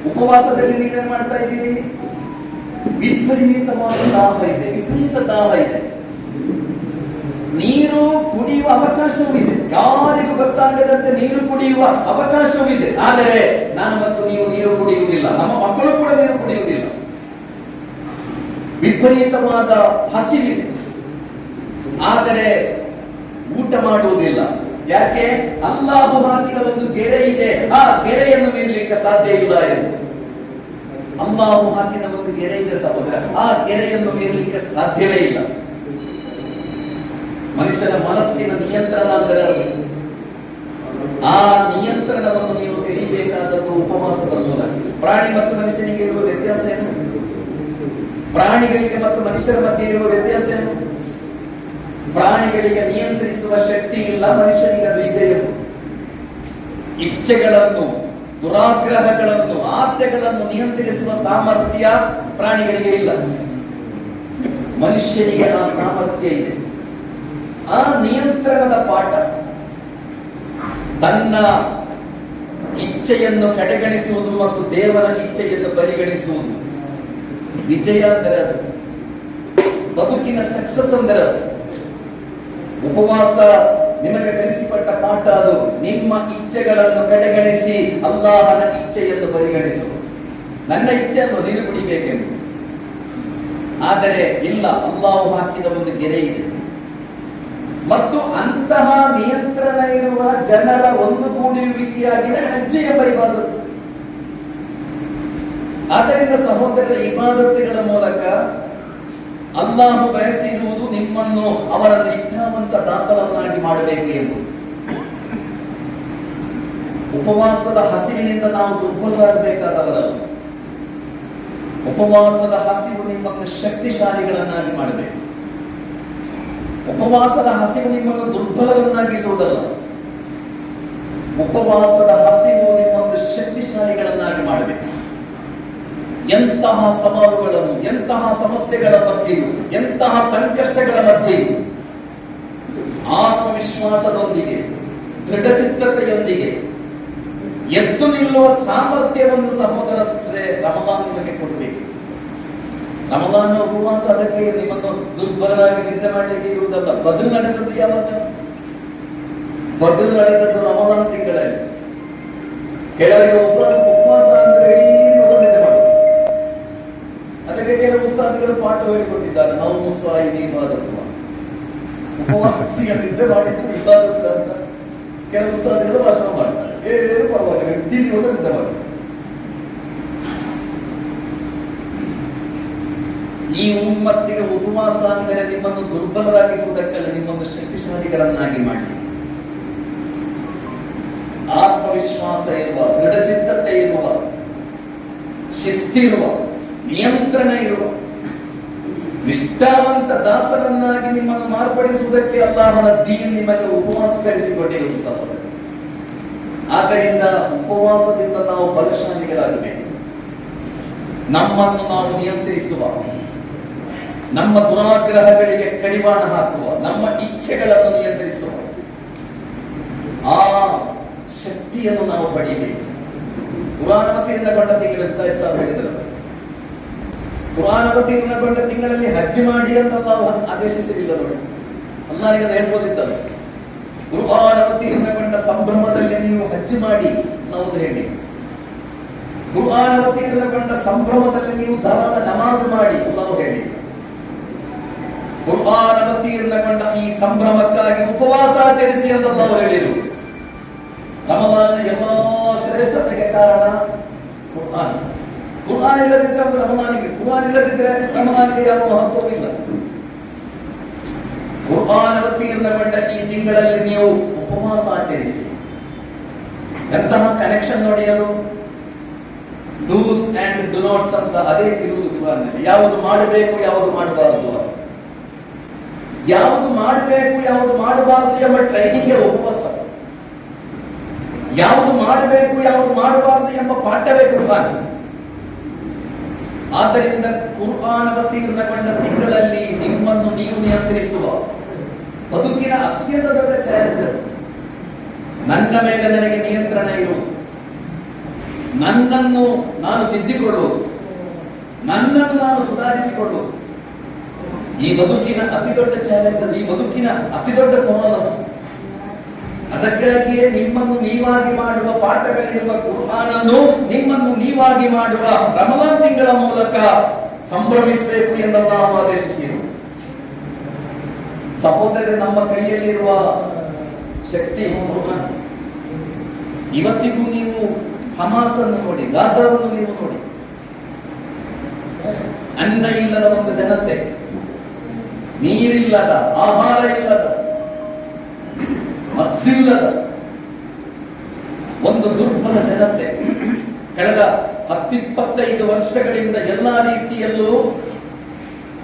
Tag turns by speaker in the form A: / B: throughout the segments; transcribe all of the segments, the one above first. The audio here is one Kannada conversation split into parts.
A: ಉಪವಾಸದಲ್ಲಿ ನೀವೇನ್ ಮಾಡ್ತಾ ಇದ್ದೀರಿ? ವಿಪರೀತವಾದ ದಾಹ ಇದೆ, ವಿಪರೀತ ದಾಹ ಇದೆ. ನೀರು ಕುಡಿಯುವ ಅವಕಾಶವೂ ಇದೆ, ಯಾರಿಗೂ ಗೊತ್ತಾಗದಂತೆ ನೀರು ಕುಡಿಯುವ ಅವಕಾಶವೂ ಇದೆ. ಆದರೆ ನಾನು ಮತ್ತು ನೀವು ನೀರು ಕುಡಿಯುವುದಿಲ್ಲ, ನಮ್ಮ ಮಕ್ಕಳು ಕೂಡ ನೀರು ಕುಡಿಯುವುದಿಲ್ಲ. ವಿಪರೀತವಾದ ಹಸಿವಿದೆ, ಆದರೆ ಊಟ ಮಾಡುವುದಿಲ್ಲ. ಯಾಕೆ? ಅಲ್ಲಾಹು ಹಾಕಿದ ಒಂದು ಗೆರೆ ಇದೆ, ಆ ಗೆರೆಯನ್ನು ಮೀರಲಿಕ್ಕೆ ಸಾಧ್ಯ ಇಲ್ಲ ಎಂದು. ಅಲ್ಲಾಹು ಹಾಕಿದ ಒಂದು ಗೆರೆ ಇದೆ ಸಹೋದರ, ಆ ಗೆರೆಯನ್ನು ಮೀರಲಿಕ್ಕೆ ಸಾಧ್ಯವೇ ಇಲ್ಲ. ಮನುಷ್ಯನ ಮನಸ್ಸಿನ ನಿಯಂತ್ರಣ ಅಂದರೆ ಆ ನಿಯಂತ್ರಣವನ್ನು ನೀವು ಕಲಿಬೇಕಾದದ್ದು ಉಪವಾಸದ ಮೂಲಕ. ಪ್ರಾಣಿ ಮತ್ತು ಮನುಷ್ಯನಿಗೆ ಇರುವ ವ್ಯತ್ಯಾಸ ಏನು? ಪ್ರಾಣಿಗಳಿಗೆ ಮತ್ತು ಮನುಷ್ಯರ ಮಧ್ಯೆ ಇರುವ ವ್ಯತ್ಯಾಸ ಏನು? ಪ್ರಾಣಿಗಳಿಗೆ ನಿಯಂತ್ರಿಸುವ ಶಕ್ತಿ ಇಲ್ಲ, ಮನುಷ್ಯನಿಗೆ ಅದು ಇದೆ. ಇಚ್ಛೆಗಳನ್ನು, ದುರಾಗ್ರಹಗಳನ್ನು, ಆಸೆಗಳನ್ನು ನಿಯಂತ್ರಿಸುವ ಸಾಮರ್ಥ್ಯ ಪ್ರಾಣಿಗಳಿಗೆ ಇಲ್ಲ. ಮನುಷ್ಯನಿಗೆ ಆ ಸಾಮರ್ಥ್ಯ ಇದೆ. ಆ ನಿಯಂತ್ರಣದ ಪಾಠ, ತನ್ನ ಇಚ್ಛೆಯನ್ನು ಕಡೆಗಣಿಸುವುದು ಮತ್ತು ದೇವರ ಇಚ್ಛೆಯನ್ನು ಪರಿಗಣಿಸುವುದು. ವಿಜಯ ಅಂದರೆ ಅದು, ಬದುಕಿನ ಸಕ್ಸಸ್ ಅಂದರೆ ಅದು. ಉಪವಾಸ ನಿಮಗೆ ಕಲಿಸಿಪಟ್ಟ ಪಾಠ ಅದು. ನಿಮ್ಮ ಇಚ್ಛೆಗಳನ್ನು ಕಡೆಗಣಿಸಿ ಅಲ್ಲಾಹನ ಇಚ್ಛೆಯನ್ನು ಪರಿಗಣಿಸುವುದು. ನನ್ನ ಇಚ್ಛೆಯನ್ನು ನೀರು ಕುಡಿಬೇಕೆಂದು. ಆದರೆ ಇಲ್ಲ, ಅಲ್ಲಾಹು ಹಾಕಿದ ಒಂದು ಗೆರೆ ಇದೆ. ಮತ್ತು ಅಂತಹ ನಿಯಂತ್ರಣ ಇರುವ ಜನರ ಒಂದುಗೂಡುವಿಕೆಯಾಗಿದೆ ಹಜ್ ಎಂಬ ಇಬಾದತ್ತು. ಆದ್ದರಿಂದ ಸಹೋದರರ, ಇಬಾದತ್ತುಗಳ ಮೂಲಕ ಅಲ್ಲಾಹು ಬಯಸಿರುವುದು ನಿಮ್ಮನ್ನು ಅವರ ನಿಷ್ಠಾವಂತ ದಾಸರನ್ನಾಗಿ ಮಾಡಬೇಕು ಎಂದು. ಉಪವಾಸದ ಹಸಿವಿನಿಂದ ನಾವು ದುರ್ಬಲರಾಗಬೇಕಾದವರಲ್ಲ. ಉಪವಾಸದ ಹಸಿವು ನಿಮ್ಮನ್ನು ಶಕ್ತಿಶಾಲಿಗಳನ್ನಾಗಿ ಮಾಡಬೇಕು. ಉಪವಾಸದ ಹಸಿವು ನಿಮ್ಮನ್ನು ದುರ್ಬಲರನ್ನಾಗಿಸುವುದಲ್ಲ. ಉಪವಾಸದ ಹಸಿವು ನಿಮ್ಮನ್ನು ಶಕ್ತಿಶಾಲಿಗಳನ್ನಾಗಿ ಮಾಡಬೇಕು. ಎಂತಹ ಸವಾಲುಗಳನ್ನು, ಎಂತಹ ಸಮಸ್ಯೆಗಳ ಮಧ್ಯೆಯೂ, ಎಂತಹ ಸಂಕಷ್ಟಗಳ ಮಧ್ಯೆಯೂ ಆತ್ಮವಿಶ್ವಾಸದೊಂದಿಗೆ, ದೃಢಚಿತ್ತತೆಯೊಂದಿಗೆ ಎದ್ದು ನಿಲ್ಲುವ ಸಾಮರ್ಥ್ಯವನ್ನು ಸಹೋದರ ರಮದಾನ್ ನಿಮಗೆ ಕೊಡಬೇಕು. ರಮದಾನ್ ಉಪವಾಸ ಅದಕ್ಕೆ ನಿಮ್ಮನ್ನು ದುರ್ಬಲರಾಗಿ ನಿದ್ದೆ ಮಾಡಲಿಕ್ಕೆ ಇರುವುದಲ್ಲ. ಬದಲು ನಡೆದದ್ದು ಯಾವಾಗ? ಬದಲು ನಡೆದದ್ದು ರಮದಾನ್ ತಿಂಗಳಲ್ಲಿ. ಕೆಲವರಿಗೆ ಉಪವಾಸ ಅಂದ್ರೆ ಇಡೀ ದಿವಸ ನಿದ್ದೆ ಮಾಡುವುದು. ಅದಕ್ಕೆ ಕೆಲವು ಉಸ್ತಾದಿಗಳು ಪಾಠ ಹೇಳಿಕೊಟ್ಟಿದ್ದಾರೆ, ನಾವು ಮುಸ್ವಾಯಿ ಇಬಾದತ್ತು, ಉಪವಾಸಿಗೆ ನಿದ್ದೆ ಮಾಡಿದ್ದು ಇಬಾದತ್ತು ಅಂತ ಕೆಲವು ಉಸ್ತಾದಿಗಳು ಭಾಷಣ ಮಾಡ್ತಾರೆ. ಏನು ಪರವಾಗಿಲ್ಲ, ಇಡೀ ದಿವಸ ನಿದ್ದೆ ಮಾಡ್ತಾರೆ. ಈ ಉಮ್ಮತ್ತಿಗೆ ಉಪವಾಸ ಅಂದರೆ ನಿಮ್ಮನ್ನು ದುರ್ಬಲರಾಗಿಸುವುದಕ್ಕಲ್ಲ, ನಿಮ್ಮನ್ನು ಶಕ್ತಿಶಾಲಿಗಳನ್ನಾಗಿ ಮಾಡಿ. ಆತ್ಮವಿಶ್ವಾಸ ಇರುವ, ದೃಢಚಿತ್ತತೆ ಇರುವ, ಶಿಸ್ತಿರುವ, ನಿಯಂತ್ರಣ ಇರುವ, ನಿಷ್ಠಾವಂತ ದಾಸರನ್ನಾಗಿ ನಿಮ್ಮನ್ನು ಮಾರ್ಪಡಿಸುವುದಕ್ಕೆ ಅಲ್ಲಾಹನ ದೀನ್ ನಿಮಗೆ ಉಪವಾಸ ಕಲಿಸಿಕೊಟ್ಟಿರುವುದು ಸಹೋದರ. ಆದ್ದರಿಂದ ಉಪವಾಸದಿಂದ ನಾವು ಬಲಶಾಲಿಗಳಾಗಬೇಕು. ನಮ್ಮನ್ನು ನಾವು ನಿಯಂತ್ರಿಸುವ, ನಮ್ಮ ದುರಾಗ್ರಹಗಳಿಗೆ ಕಡಿವಾಣ ಹಾಕುವ, ನಮ್ಮ ಇಚ್ಛೆಗಳನ್ನು ನಿಯಂತ್ರಿಸುವ ಆ ಶಕ್ತಿಯನ್ನು ನಾವು ಪಡೆಯಬೇಕು. ಪುರಾಣವತಿಯಿಂದಗೊಂಡ ತಿಂಗಳಲ್ಲಿ ಹೇಳಿದರು, ಪುರಾಣವತಿಯಿಂದಗೊಂಡ ತಿಂಗಳಲ್ಲಿ ಹಜ್ ಮಾಡಿ ಅಂತ ನಾವು ಆದೇಶಿಸಲಿಲ್ಲ ನೋಡಿ. ಅಲ್ಲಾಹನಿಗೆ ಹೇಳ್ಬೋದಿತ್ತಲ್ಲ, ಪುರಾಣವತಿಯಿಂದಗೊಂಡ ಸಂಭ್ರಮದಲ್ಲಿ ನೀವು ಹಜ್ ಮಾಡಿ ನಾವು ಹೇಳಿ. ಪುರಾಣವತಿಯಿಂದಗೊಂಡ ಸಂಭ್ರಮದಲ್ಲಿ ನೀವು ಧಾರಾಳ ನಮಾಜ್ ಮಾಡಿ ನಾವು ಹೇಳಿ. ಪುರಾಣವತಿಯಿಂದಗೊಂಡ ಈ ಸಂಭ್ರಮಕ್ಕಾಗಿ ಉಪವಾಸ ಆಚರಿಸಿ ಅಂತ ನಾವು ಹೇಳಿರು. ರಮದಾನ್ ಎಲ್ಲಾ ಶ್ರೇಷ್ಠತೆಗೆ ಕಾರಣ ಕುರ್ಆನ್. ಕುರ್ಆನ್ ಇಲ್ಲದಿದ್ರೆ ಅದು ರಮದಾನಿಗೆ, ಕುರ್ಆನ್ ಇಲ್ಲದಿದ್ರೆ ರಮದಾನಿಗೆ ಯಾವ ಮಹತ್ವವೂ ಇಲ್ಲ. ಕುರ್ಆನ್ ಅವತೀರ್ಣಗೊಂಡ ಈ ತಿಂಗಳಲ್ಲಿ ನೀವು ಉಪವಾಸ ಆಚರಿಸಿ. ಎಂತಹ ಕನೆಕ್ಷನ್ ನೋಡಿ ಅದು. ಡೂಸ್ ಅಂಡ್ ಡು ನಾಟ್ಸ್ ಅಂತ ಅದೇ ಇರುವುದು ಕುರ್ಆನ್ನಲ್ಲಿ. ಯಾವುದು ಮಾಡಬೇಕು, ಯಾವುದು ಮಾಡಬಾರದು, ಯಾವುದು ಮಾಡಬೇಕು, ಯಾವುದು ಮಾಡಬಾರದು ಎಂಬ ಟ್ರೈನಿಂಗ್ ಉಪವಾಸ. ಯಾವುದು ಮಾಡಬೇಕು, ಯಾವುದು ಮಾಡಬಾರದು ಎಂಬ ಪಾಠವೇ ಕುರ್ಆನ್. ಆದ್ದರಿಂದ ಕುರ್ಆನ್ ಅವತೀರ್ಣಗೊಂಡ ತಿಂಗಳಲ್ಲಿ ನಿಮ್ಮನ್ನು ನೀವು ನಿಯಂತ್ರಿಸುವ ಬದುಕಿನ ಅತ್ಯಂತ ದೊಡ್ಡ ಚಾರಿತ್ರ್ಯ. ನನ್ನ ಮೇಲೆ ನನಗೆ ನಿಯಂತ್ರಣ ಇರುವುದು, ನನ್ನನ್ನು ನಾನು ತಿದ್ದಿಕೊಳ್ಳುವುದು, ನನ್ನನ್ನು ನಾನು ಸುಧಾರಿಸಿಕೊಳ್ಳುವುದು ಈ ಬದುಕಿನ ಅತಿ ದೊಡ್ಡ ಚಾಲೆಂಜ್, ಈ ಬದುಕಿನ ಅತಿ ದೊಡ್ಡ ಸವಾಲು. ಅದಕ್ಕಾಗಿಯೇ ನಿಮ್ಮನ್ನು ನೀವಾಗಿ ಮಾಡುವ ಪಾಠಗಳಿರುವ ಕುರ್ಆನನ್ನು ನಿಮ್ಮನ್ನು ನೀವಾಗಿ ಮಾಡುವ ರಮಲಾನ್ ತಿಂಗಳ ಮೂಲಕ ಸಂಭ್ರಮಿಸಬೇಕು ಎಂದೆಲ್ಲ ಆದೇಶಿಸಿದರು. ಸಹೋದರರೇ, ನಮ್ಮ ಕೈಯಲ್ಲಿರುವ ಶಕ್ತಿ ಕುರ್ಆನ್. ಇವತ್ತಿಗೂ ನೀವು ಹಮಾಸ್ ಅನ್ನು ನೋಡಿ, ಗಾಜಾವನ್ನು ನೀವು ನೋಡಿ, ಅನ್ನ ಇಲ್ಲದ ಒಂದು ಜನತೆ, ನೀರಿಲ್ಲದ, ಆಹಾರ ಇಲ್ಲದ, ಮದ್ದಿಲ್ಲದ ಒಂದು ದುರ್ಬಲ ಜನತೆ. ಕಳೆದ 10-25 ವರ್ಷಗಳಿಂದ ಎಲ್ಲಾ ರೀತಿಯಲ್ಲೂ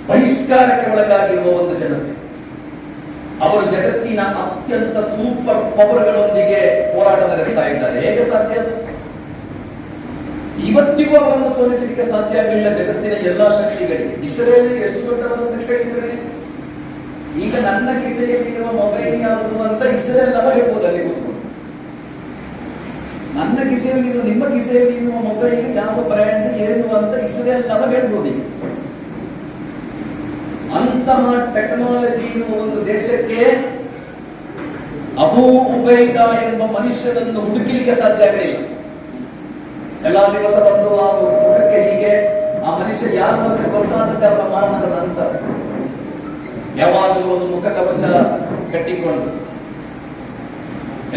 A: ಬಹಿಷ್ಕಾರಕ್ಕೆ ಒಳಗಾಗಿರುವ ಒಂದು ಜನತೆ. ಅವರು ಜಗತ್ತಿನ ಅತ್ಯಂತ ಸೂಪರ್ ಪವರ್ಗಳೊಂದಿಗೆ ಹೋರಾಟ ನಡೆಸ್ತಾ ಇದ್ದಾರೆ. ಹೇಗೆ ಸಾಧ್ಯ ಅದು? ಇವತ್ತಿಗೂ ಅವರನ್ನು ಸೋಲಿಸಲಿಕ್ಕೆ ಸಾಧ್ಯ ಆಗಲಿಲ್ಲ ಜಗತ್ತಿನ ಎಲ್ಲಾ ಶಕ್ತಿಗಳಿಗೆ. ಇಸ್ರೇಲ್ ಎಷ್ಟು ದೊಡ್ಡವರಂತ ಕೇಳಿದರೆ, ಈಗ ನನ್ನ ಕಿಸೆಯಲ್ಲಿರುವ ಮೊಬೈಲ್ ಯಾವುದು ಅಂತ ಇಸ್ರೇಲ್ ನವ ಹೇಳ್ಬೋದು. ಅಲ್ಲಿ ಕೂತ್ಕೊಂಡು ನನ್ನ ಕಿಸೆಯಲ್ಲಿರುವ, ನಿಮ್ಮ ಕಿಸೆಯಲ್ಲಿರುವ ಮೊಬೈಲ್ ಯಾವ ಬ್ರ್ಯಾಂಡ್ ಏನು ಅಂತ ಇಸ್ರೇಲ್ ನವ ಹೇಳ್ಬೋದು. ಅಂತಹ ಟೆಕ್ನಾಲಜಿ ಇರುವ ಒಂದು ದೇಶಕ್ಕೆ ಅಬೂ ಉಬೈದಾ ಎಂಬ ಮನುಷ್ಯನನ್ನು ಹುಡುಕಲಿಕ್ಕೆ ಸಾಧ್ಯ ಆಗಲಿಲ್ಲ. ಎಲ್ಲಾ ದಿವಸ ಬಂದು ಆ ಮುಖಕ್ಕೆ ಹೀಗೆ ಆ ಮನುಷ್ಯ ಯಾರು ಅಂತ ಗೊತ್ತಾದಂತೆ ಅವರ ಮರಣದ ನಂತರ ಯಾವಾಗಲೂ ಒಂದು ಮುಖ ಕವಚ ಕಟ್ಟಿಕೊಂಡು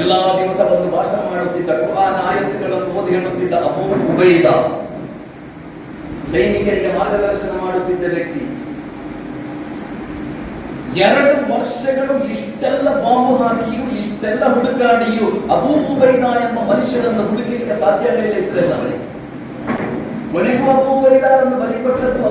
A: ಎಲ್ಲಾ ದಿವಸ ಒಂದು ಭಾಷಣ ಮಾಡುತ್ತಿದ್ದ, ಕುರ್ಆನ್ ಆಯತ್ತುಗಳನ್ನು ಓದಿ ಹೇಳುತ್ತಿದ್ದ ಅಬೂ ಉಬೈದಾ, ಸೈನಿಕರಿಗೆ ಮಾರ್ಗದರ್ಶನ ಮಾಡುತ್ತಿದ್ದ ವ್ಯಕ್ತಿ. 2 ವರ್ಷಗಳು ಇಷ್ಟೆಲ್ಲ ಬಾಂಬು ಹಾಕಿಯೂ ಇಷ್ಟೆಲ್ಲ ಹುಡುಕಾಡಿಯೂ ಅಬೂ ಉಬೈದಾ ಎಂಬ ಮನುಷ್ಯನನ್ನು ಹುಡುಕಲಿಕ್ಕೆ ಸಾಧ್ಯ ಆಗಲಿಲ್ಲ ಇಸ್ರೇಲ್ ಅವರಿಗೆ. ಕೊನೆಗೂ ಅಬೂ ಉಬೈದಾರನ್ನು ಬಲಿ ಕೊಟ್ಟದ್ದು